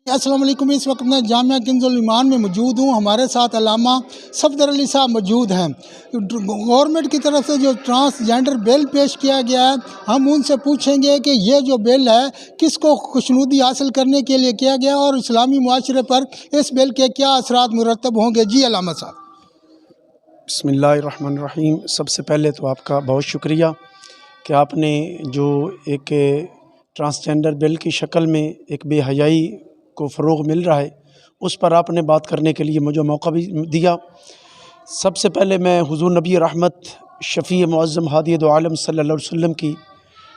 अस्सलाम वालेकुम। इस वक्त मैं जामिया कंजुल ईमान में मौजूद हूँ। हमारे साथ अल्लामा सफदर अली साहब मौजूद हैं। गवर्नमेंट की तरफ से जो ट्रांसजेंडर बिल पेश किया गया है, हम उनसे पूछेंगे कि ये जो बिल है किसको खुशनुदी हासिल करने के लिए किया गया और इस्लामी मुआशरे पर इस बिल के क्या असरात मुरतब होंगे। जी अल्लामा साहब। बिस्मिल्लाहिर्रहमानिर्रहीम। सबसे पहले तो आपका बहुत शुक्रिया कि आपने जो एक ट्रांसजेंडर बिल की शक्ल में एक बेहयाई को फ़रोग़ मिल रहा है, उस पर आपने बात करने के लिए मुझे मौका भी दिया। सबसे पहले मैं हुज़ूर नबी रहमत शफ़ी मुअज़्ज़म हादी दो आलम सल्लल्लाहु अलैहि वसल्लम की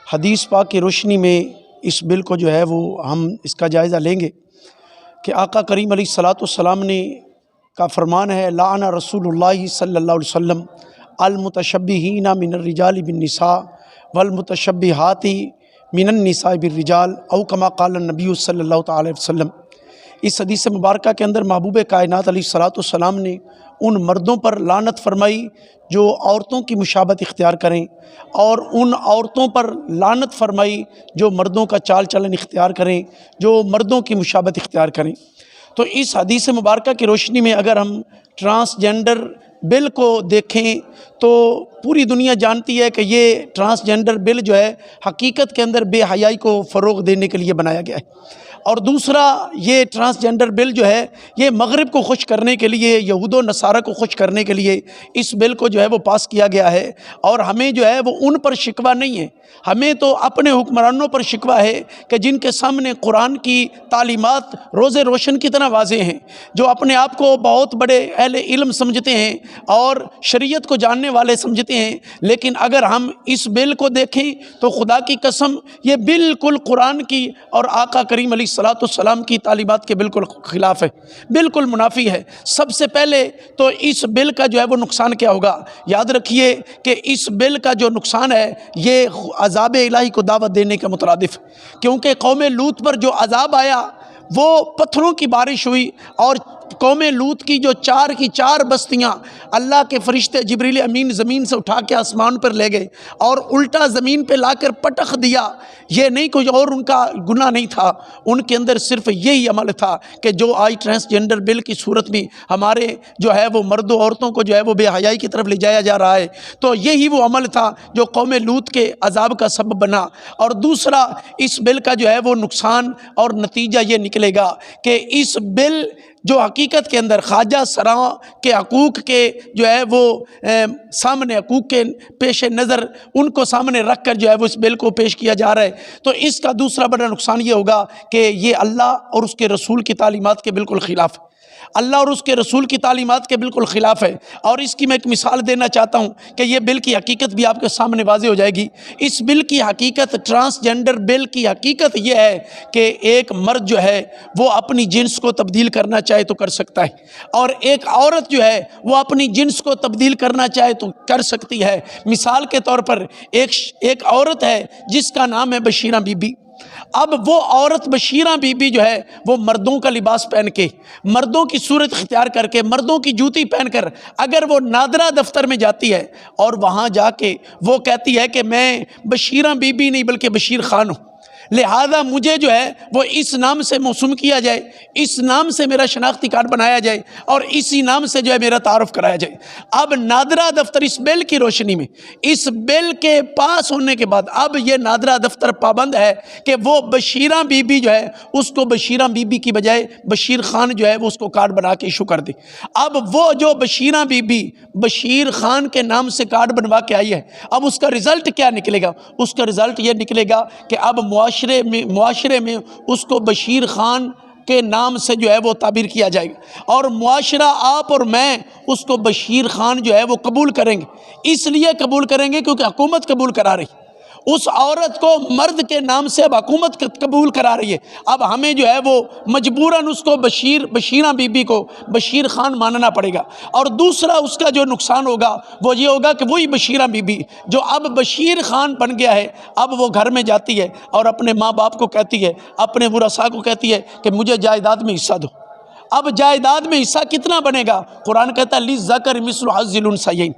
हदीस पाक की रोशनी में इस बिल को जो है वो हम इसका जायज़ा लेंगे कि आका करीम अलैहिस्सलाम ने का फरमान है, लाअना रसूलुल्लाह सल्लल्लाहु अलैहि वसल्लम अल मुतशब्बिहीना मिनर रिजाल बिन निसा वल मुतशब्बिहाती मिनन निसा बिर रिजाल औ कमा क़ाल नबी सल्लल्लाहु अलैहि वसल्लम। इस हदीस मुबारका के अंदर महबूब कायनात अलैहिस्सलाम ने उन मर्दों पर लानत फरमाई जो औरतों की मुशाबत इख्तियार करें, और उन औरतों पर लानत फरमाई जो मर्दों का चाल चलन इख्तियार करें, जो मर्दों की मुशाबत इख्तियार करें। तो इस हदीस मुबारका की रोशनी में अगर हम ट्रांसजेंडर बिल को देखें तो पूरी दुनिया जानती है कि ये ट्रांसजेंडर बिल जो है हकीकत के अंदर बेहयाई को फ़रोग़ देने के लिए बनाया गया है। और दूसरा, ये ट्रांसजेंडर बिल जो है ये मगरिब को खुश करने के लिए, यहूदो नसारा को खुश करने के लिए इस बिल को जो है वो पास किया गया है। और हमें जो है वो उन पर शिकवा नहीं है, हमें तो अपने हुक्मरानों पर शिकवा है कि जिनके सामने कुरान की तालीमात रोज़े रोशन की तरह वाज़ेह हैं, जो अपने आप को बहुत बड़े अहले इल्म समझते हैं और शरीयत को जानने वाले समझते हैं। लेकिन अगर हम इस बिल को देखें तो खुदा की कसम ये बिल्कुल कुरान की और आका करीम अलैहिस्सलाम की तालीमात के बिल्कुल ख़िलाफ़ है, बिल्कुल मुनाफी है। सबसे पहले तो इस बिल का जो है वो नुकसान क्या होगा, याद रखिए कि इस बिल का जो नुकसान है ये अज़ाब इलाही को दावत देने के मुतरादिफ, क्योंकि कौम लूत पर जो अज़ाब आया वो पत्थरों की बारिश हुई और कौम लूत की जो 4 की 4 बस्तियां अल्लाह के फरिश्ते जिब्रील अमीन ज़मीन से उठा के आसमान पर ले गए और उल्टा ज़मीन पे लाकर पटक दिया। ये नहीं कोई और उनका गुनाह नहीं था, उनके अंदर सिर्फ यही अमल था कि जो आज ट्रांसजेंडर बिल की सूरत में हमारे जो है वो मर्दों औरतों को जो है वो बेहयाई की तरफ ले जाया जा रहा है, तो यही वो अमल था जो कौम लूत के अजाब का सबब बना। और दूसरा, इस बिल का जो है वो नुकसान और नतीजा ये निकलेगा कि इस बिल जो हकीकत के अंदर ख्वाजा सरा के हकूक़ के जो है वो सामने हकूक़ के पेश नज़र उनको सामने रख कर जो है वो इस बिल को पेश किया जा रहा है, तो इसका दूसरा बड़ा नुकसान ये होगा कि ये अल्लाह और उसके रसूल की तालीमात के बिल्कुल ख़िलाफ़ है, अल्लाह और उसके रसूल की तालीमात के बिल्कुल ख़िलाफ़ है। और इसकी मैं एक मिसाल देना चाहता हूँ कि ये बिल की हकीकत भी आपके सामने वाज़ेह हो जाएगी। इस बिल की हकीकत, ट्रांसजेंडर बिल की हकीकत ये है कि एक मर्द जो है वो अपनी जिन्स को तब्दील करना चाहे तो कर सकता है, और एक औरत जो है वो अपनी जिन्स को तब्दील करना चाहे तो कर सकती है। मिसाल के तौर पर एक औरत है जिसका नाम है बशीरा बीबी। अब वो औरत बशीरा बीबी जो है वो मर्दों का लिबास पहन के, मर्दों की सूरत इख्तियार करके, मर्दों की जूती पहनकर अगर वो नादरा दफ्तर में जाती है और वहाँ जाके वो कहती है कि मैं बशीरा बीबी नहीं बल्कि बशीर खान हूँ, लिहाजा मुझे जो है वो इस नाम से मौसूम किया जाए, इस नाम से मेरा शनाख्ती कार्ड बनाया जाए और इसी नाम से जो है मेरा तारुफ कराया जाए। अब नादरा दफ्तर इस बिल की रोशनी में, इस बिल के पास होने के बाद अब ये नादरा दफ्तर पाबंद है कि वो बशीरा बीबी जो है उसको बशीरा बीबी की बजाय बशीर खान जो है वो उसको कार्ड बना के इशू कर दे। अब वो जो बशीरा बीबी बशीर खान के नाम से कार्ड बनवा के आई है, अब उसका रिज़ल्ट क्या निकलेगा? उसका रिज़ल्ट ये निकलेगा कि अब मुआशरे में उसको बशीर खान के नाम से जो है वो ताबीर किया जाएगा, और मुआशरा आप और मैं उसको बशीर खान जो है वो कबूल करेंगे। इसलिए कबूल करेंगे क्योंकि हुकूमत कबूल करा रही, उस औरत को मर्द के नाम से अब हुकूमत कबूल करा रही है। अब हमें जो है वो मजबूरन उसको बशीरा बीबी को बशीर खान मानना पड़ेगा। और दूसरा उसका जो नुकसान होगा वो ये होगा कि वही बशीरा बीबी जो अब बशीर खान बन गया है, अब वो घर में जाती है और अपने माँ बाप को कहती है, अपने बुरसा को कहती है कि मुझे जायदाद में हिस्सा दो। अब जायदाद में हिस्सा कितना बनेगा? कुरान कहता है लिज़्ज़कर मिस्लु हज़्ज़िल उन्सयैन,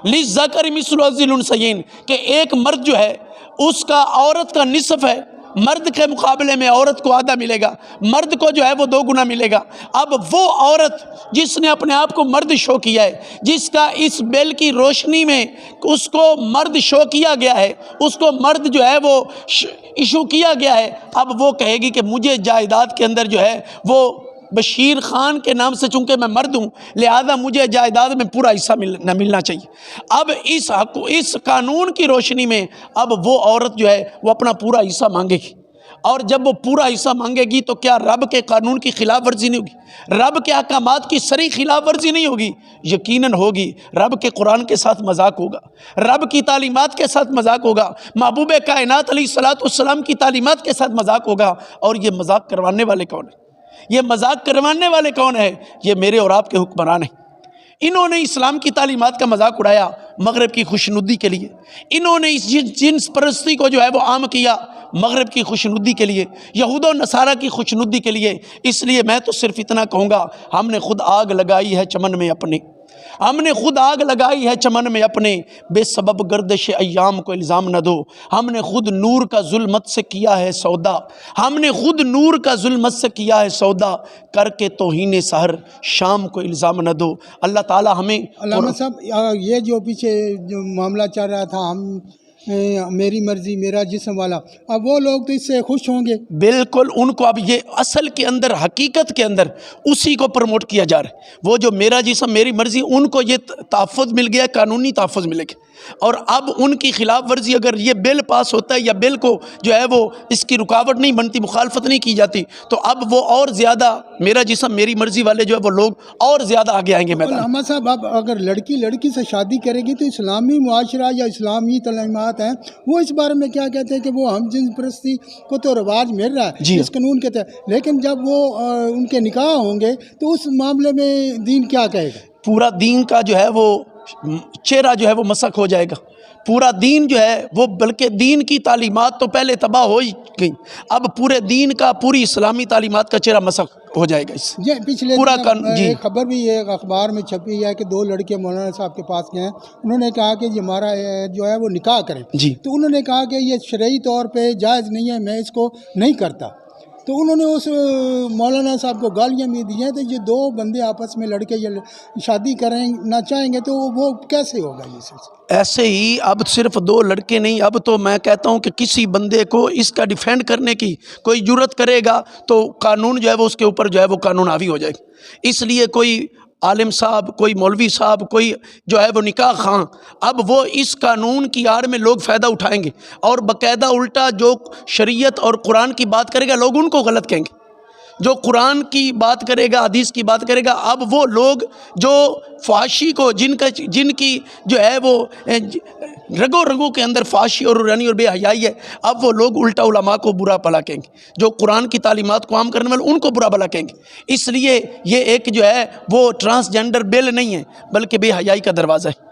लिज़्ज़कर मिस्लु हज़्ज़िल उन्सयैन, कि एक मर्द जो है उसका औरत का निसफ है مرد کے مقابلے میں عورت کو آدھا ملے گا، مرد کو جو ہے وہ 2 گنا ملے گا۔ اب وہ عورت جس نے اپنے آپ کو مرد شو کیا ہے، جس کا اس بل کی روشنی میں اس کو مرد شو کیا گیا ہے، اس کو مرد جو ہے وہ ایشو کیا گیا ہے، اب وہ کہے گی کہ مجھے جائیداد کے اندر جو ہے وہ بشیر خان کے نام سے چونکہ میں مرد ہوں لہذا مجھے جائیداد میں پورا حصہ نہ ملنا چاہیے۔ اب اس قانون کی روشنی میں اب وہ عورت جو ہے وہ اپنا پورا حصہ مانگے گی، اور جب وہ پورا حصہ مانگے گی تو کیا رب کے قانون کی خلاف ورزی نہیں ہوگی؟ رب کے احکامات کی صریح خلاف ورزی نہیں ہوگی؟ یقیناً ہوگی۔ رب کے قرآن کے ساتھ مذاق ہوگا، رب کی تعلیمات کے ساتھ مذاق ہوگا، محبوب کائنات علیہ الصلوۃ والسلام کی تعلیمات کے ساتھ مذاق ہوگا۔ اور یہ مذاق کروانے والے کون ہیں؟ یہ مذاق کروانے والے کون ہیں؟ یہ میرے اور آپ کے حکمران ہیں۔ انہوں نے اسلام کی تعلیمات کا مذاق اڑایا مغرب کی خوشنودی کے لیے، انہوں نے اس جنس پرستی کو جو ہے وہ عام کیا مغرب کی خوشنودی کے لیے، یہود و نصارہ کی خوشنودی کے لیے۔ اس لیے میں تو صرف اتنا کہوں گا، ہم نے خود آگ لگائی ہے چمن میں اپنے، ہم نے خود آگ لگائی ہے چمن میں اپنے، بے سبب گردش ایام کو الزام نہ دو، ہم نے خود نور کا ظلمت سے کیا ہے سودا، ہم نے خود نور کا ظلمت سے کیا ہے سودا، کر کے توہین سحر شام کو الزام نہ دو۔ اللہ تعالی ہمیں علامہ صاحب یہ جو پیچھے جو معاملہ چل رہا تھا ہم میری مرضی میرا جسم والا، اب وہ لوگ تو اس سے خوش ہوں گے؟ بالکل، ان کو اب یہ اصل کے اندر حقیقت کے اندر اسی کو پروموٹ کیا جا رہا ہے۔ وہ جو میرا جسم میری مرضی، ان کو یہ تحفظ مل گیا، قانونی تحفظ ملے گا، اور اب ان کی خلاف ورزی اگر یہ بل پاس ہوتا ہے یا بل کو جو ہے وہ اس کی رکاوٹ نہیں بنتی، مخالفت نہیں کی جاتی، تو اب وہ اور زیادہ میرا جسم میری مرضی والے جو ہے وہ لوگ اور زیادہ آگے آئیں گے میدان۔ علامہ صاحب اب اگر لڑکی سے شادی کرے گی تو اسلامی معاشرہ یا اسلامی تعلیمات ہیں وہ اس بارے میں کیا کہتے ہیں کہ وہ ہم جنس پرستی کو تو رواج مل رہا ہے جی اس قانون کے تحت، لیکن جب وہ ان کے نکاح ہوں گے تو اس معاملے میں دین کیا کہے گا؟ پورا دین کا جو ہے وہ چہرہ جو ہے وہ مسخ ہو جائے گا، پورا دین جو ہے وہ، بلکہ دین کی تعلیمات تو پہلے تباہ ہو ہی گئی، اب پورے دین کا، پوری اسلامی تعلیمات کا چہرہ مسخ ہو جائے گا۔ اس یہ پچھلے پورا ایک خبر بھی ایک اخبار میں چھپی ہے کہ 2 لڑکے مولانا صاحب کے پاس گئے ہیں، انہوں نے کہا کہ یہ ہمارا جو ہے وہ نکاح کریں، جی، تو انہوں نے کہا کہ یہ شرعی طور پہ جائز نہیں ہے، میں اس کو نہیں کرتا، تو انہوں نے اس مولانا صاحب کو گالیاں بھی دی ہیں، تو یہ 2 بندے آپس میں لڑکے یہ شادی کرنا چاہیں گے تو وہ کیسے ہوگا؟ یہ سلسلہ ایسے ہی اب صرف 2 لڑکے نہیں، اب تو میں کہتا ہوں کہ کسی بندے کو اس کا ڈیفینڈ کرنے کی کوئی جرت کرے گا تو قانون جو ہے وہ اس کے اوپر جو ہے وہ قانون حاوی ہو جائے گا۔ اس لیے کوئی عالم صاحب، کوئی مولوی صاحب، کوئی جو ہے وہ نکاح خواں، اب وہ اس قانون کی آڑ میں لوگ فائدہ اٹھائیں گے، اور باقاعدہ الٹا جو شریعت اور قرآن کی بات کرے گا لوگ ان کو غلط کہیں گے، جو قرآن کی بات کرے گا، حدیث کی بات کرے گا، اب وہ لوگ جو فحاشی کو جن کی جو ہے وہ رگوں کے اندر فحاشی اور رانی اور بے حیائی ہے، اب وہ لوگ الٹا علماء کو برا بھلا کہیں گے، جو قرآن کی تعلیمات کو عام کرنے والے ان کو برا بھلا کہیں گے۔ اس لیے یہ ایک جو ہے وہ ٹرانسجنڈر بل نہیں ہے بلکہ بے حیائی کا دروازہ ہے،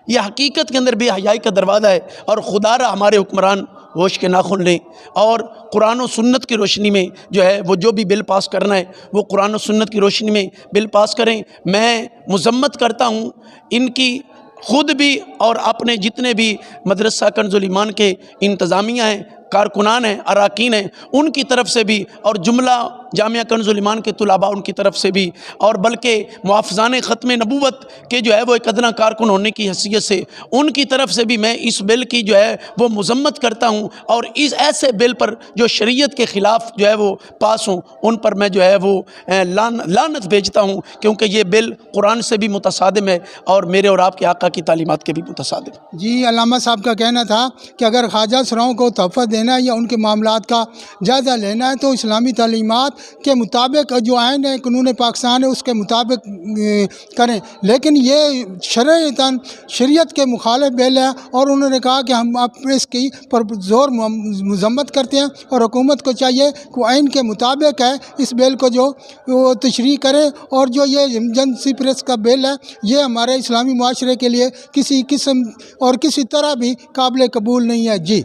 یہ حقیقت کے اندر بے حیائی کا دروازہ ہے، اور خدا را ہمارے حکمران ہوش کے ناخن لیں اور قرآن و سنت کی روشنی میں جو ہے وہ جو بھی بل پاس کرنا ہے وہ قرآن و سنت کی روشنی میں بل پاس کریں۔ میں مذمت کرتا ہوں ان کی، خود بھی اور اپنے جتنے بھی مدرسہ کنز الایمان کے انتظامیہ ہیں، کارکنان ہیں، اراکین ہیں، ان کی طرف سے بھی، اور جملہ جامعہ کنز الایمان کے طلباء ان کی طرف سے بھی، اور بلکہ محافظان ختم نبوت کے جو ہے وہ ایک ادنا کارکن ہونے کی حیثیت سے ان کی طرف سے بھی میں اس بل کی جو ہے وہ مذمت کرتا ہوں، اور اس ایسے بل پر جو شریعت کے خلاف جو ہے وہ پاس ہوں ان پر میں جو ہے وہ لعنت بھیجتا ہوں، کیونکہ یہ بل قرآن سے بھی متصادم ہے اور میرے اور آپ کے آقا کی تعلیمات کے بھی متصادم۔ جی، علامہ صاحب کا کہنا تھا کہ اگر خواجہ سراؤں کو تحفظ دینا ہے یا ان کے معاملات کا جائزہ لینا ہے تو اسلامی تعلیمات کے مطابق جو آئین ہے، قانون پاکستان ہے، اس کے مطابق کریں، لیکن یہ شریعت کے مخالف بل ہے، اور انہوں نے کہا کہ ہم اس کی پر زور مذمت کرتے ہیں، اور حکومت کو چاہیے کہ وہ آئین کے مطابق ہے اس بل کو جو وہ تشریح کرے، اور جو یہ جنسی پریس کا بل ہے یہ ہمارے اسلامی معاشرے کے لیے کسی قسم اور کسی طرح بھی قابل قبول نہیں ہے۔ جی